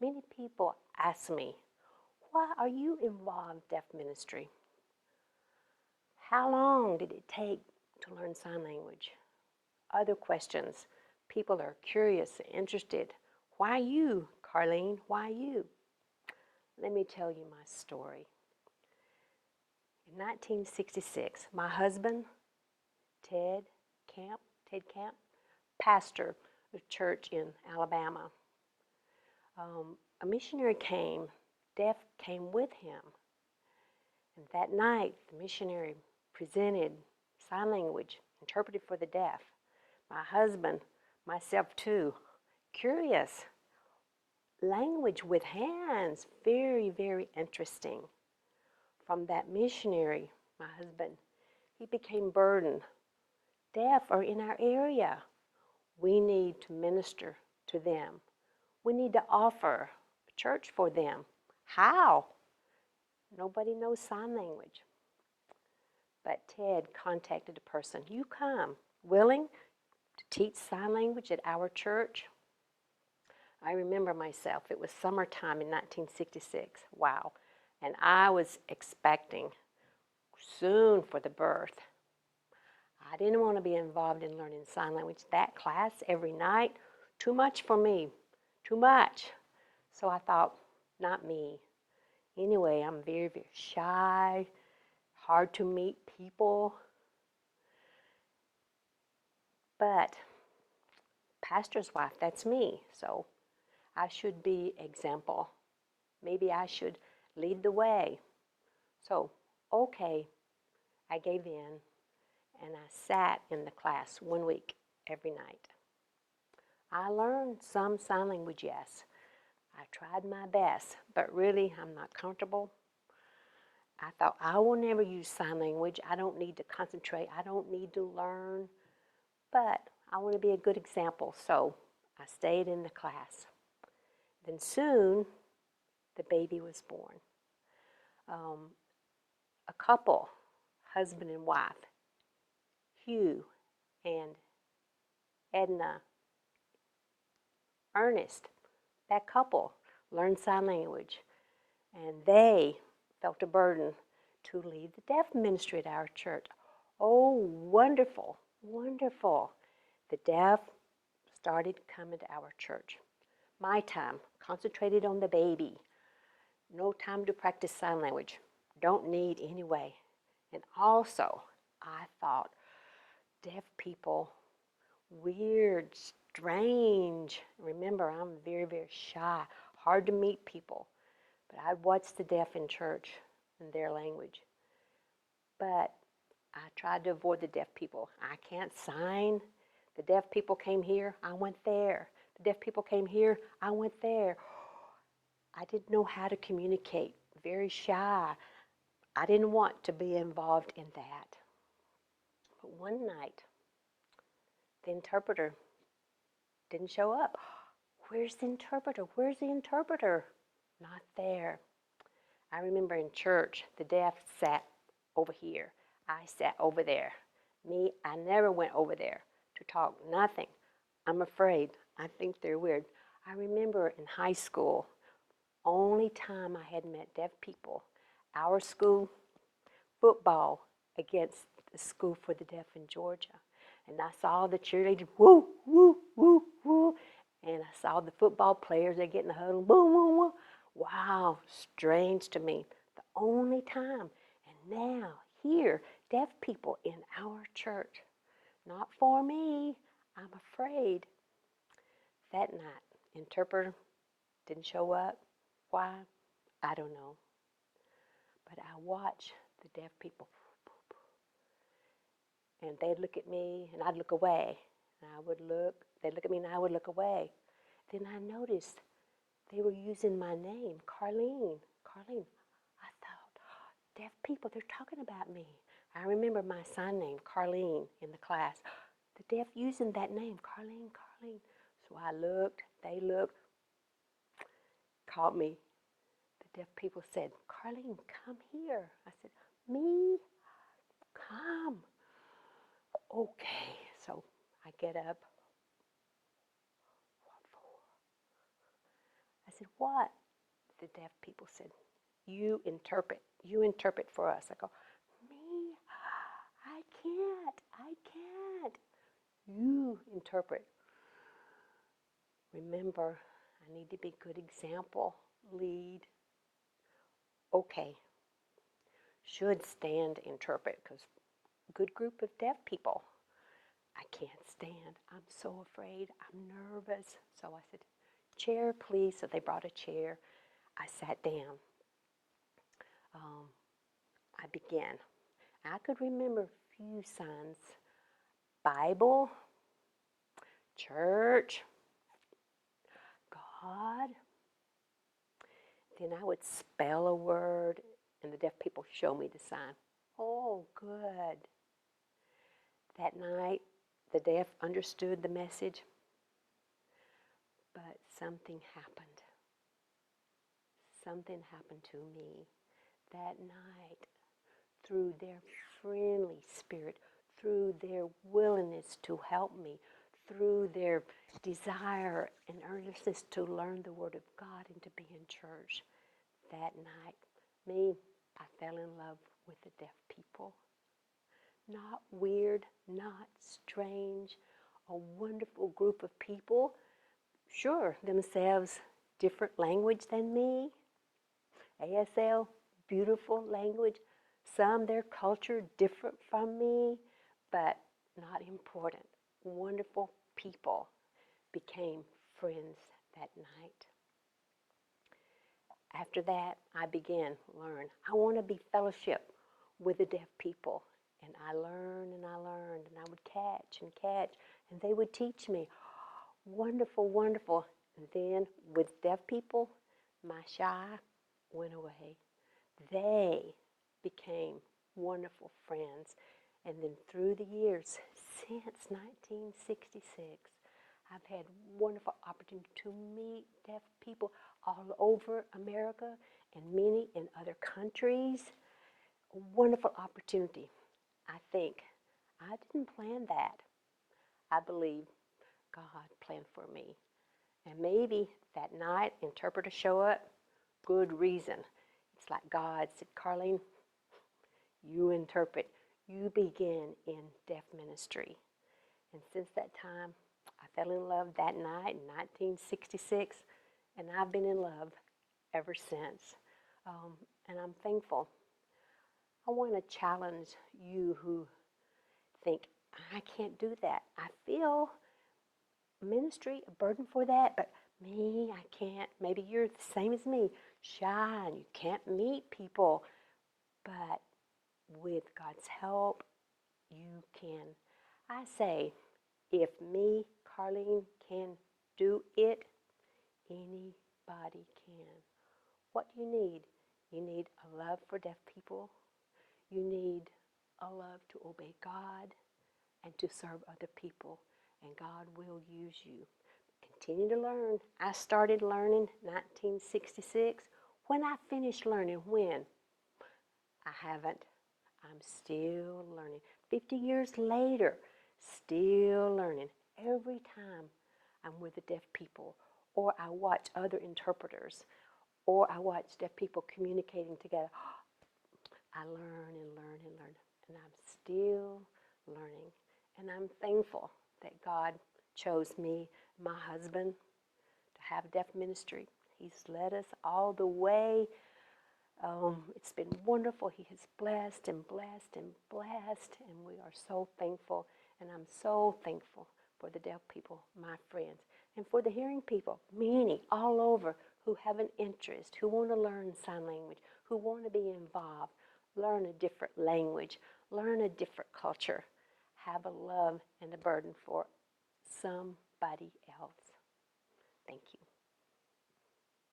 Many people ask me, why are you involved in deaf ministry? How long did it take to learn sign language? Other questions. People are curious and interested. Why you, Carlene? Why you? Let me tell you my story. In 1966, my husband, Ted Camp, pastor of a church in Alabama. A missionary came, deaf came with him. And that night, the missionary presented sign language, interpreted for the deaf. My husband, myself too, curious. Language with hands, very, very interesting. From that missionary, my husband, he became burdened. Deaf are in our area. We need to minister to them. We need to offer a church for them. How? Nobody knows sign language. But Ted contacted a person. You come, willing to teach sign language at our church? I remember myself. It was summertime in 1966. Wow. And I was expecting soon for the birth. I didn't want to be involved in learning sign language. That class every night, too much for me. Too much. So I thought, not me. Anyway, I'm very, very shy, hard to meet people. But pastor's wife, that's me. So I should be example. Maybe I should lead the way. So, okay, I gave in and I sat in the class 1 week every night. I learned some sign language, yes. I tried my best, but really I'm not comfortable. I thought, I will never use sign language. I don't need to concentrate. I don't need to learn. But I want to be a good example, so I stayed in the class. Then soon, the baby was born. A couple, husband and wife, Hugh and Edna Ernest, that couple learned sign language, and they felt a burden to lead the deaf ministry at our church. Oh, wonderful, wonderful. The deaf started coming to our church. My time, concentrated on the baby. No time to practice sign language. Don't need anyway. And also, I thought, deaf people, weird, strange. Remember, I'm very, very shy, hard to meet people. But I watched the deaf in church and their language. But I tried to avoid the deaf people. I can't sign. The deaf people came here, I went there. The deaf people came here, I went there. I didn't know how to communicate, very shy. I didn't want to be involved in that. But one night, the interpreter didn't show up. Where's the interpreter? Where's the interpreter? Not there. I remember in church, the deaf sat over here. I sat over there. Me, I never went over there to talk, nothing. I'm afraid. I think they're weird. I remember in high school, only time I had met deaf people, our school football against the school for the deaf in Georgia. And I saw the cheerleaders, woo, woo, woo, woo. And I saw the football players, they get in the huddle, woo, woo, woo. Wow, strange to me. The only time. And now, here, deaf people in our church. Not for me, I'm afraid. That night, interpreter didn't show up. Why? I don't know. But I watched the deaf people. And they'd look at me, and I'd look away. And I would look, they'd look at me, and I would look away. Then I noticed they were using my name, Carlene. Carlene. I thought, deaf people, they're talking about me. I remember my sign name, Carlene, in the class. The deaf using that name, Carlene, Carlene. So I looked, they looked, called me. The deaf people said, Carlene, come here. I said, me? Come. Okay, so I get up. What for? I said, what? The deaf people said, you interpret. You interpret for us. I go, me? I can't. I can't. You interpret. Remember, I need to be a good example. Lead. Okay. Should stand, interpret, because good group of deaf people. I can't stand. I'm so afraid. I'm nervous. So I said, chair, please. So they brought a chair. I sat down. I began. I could remember a few signs. Bible, church, God. Then I would spell a word, and the deaf people show me the sign. Oh, good. That night, the deaf understood the message, but something happened. Something happened to me that night through their friendly spirit, through their willingness to help me, through their desire and earnestness to learn the Word of God and to be in church. That night, I fell in love with the deaf people. Not weird, not strange, a wonderful group of people, sure, themselves different language than me, ASL, beautiful language, some their culture different from me, but not important. Wonderful people became friends that night. After that, I began to learn. I want to be fellowship with the deaf people. And I learned and I learned, and I would catch, and they would teach me. Wonderful, wonderful. And then with deaf people, my shy went away. They became wonderful friends. And then through the years, since 1966, I've had wonderful opportunity to meet deaf people all over America and many in other countries. A wonderful opportunity. I think I didn't plan that. I believe God planned for me. And maybe that night, interpreter show up, good reason. It's like God said, Carlene, you interpret. You begin in deaf ministry. And since that time, I fell in love that night in 1966, and I've been in love ever since. And I'm thankful. I want to challenge you who think, I can't do that. I feel ministry, a burden for that, but me, I can't. Maybe you're the same as me, shy, and you can't meet people. But with God's help, you can. I say, if me, Carlene, can do it, anybody can. What do you need? You need a love for deaf people. You need a love to obey God and to serve other people. And God will use you. Continue to learn. I started learning 1966. When I finished learning, when? I haven't. I'm still learning. 50 years later, still learning. Every time I'm with the deaf people, or I watch other interpreters, or I watch deaf people communicating together, I learn and learn and learn. And I'm still learning. And I'm thankful that God chose me, my husband, to have deaf ministry. He's led us all the way. It's been wonderful. He has blessed and blessed and blessed, and we are so thankful. And I'm so thankful for the deaf people, my friends, and for the hearing people, many all over who have an interest, who want to learn sign language, who want to be involved, learn a different language, learn a different culture, have a love and a burden for somebody else. Thank you.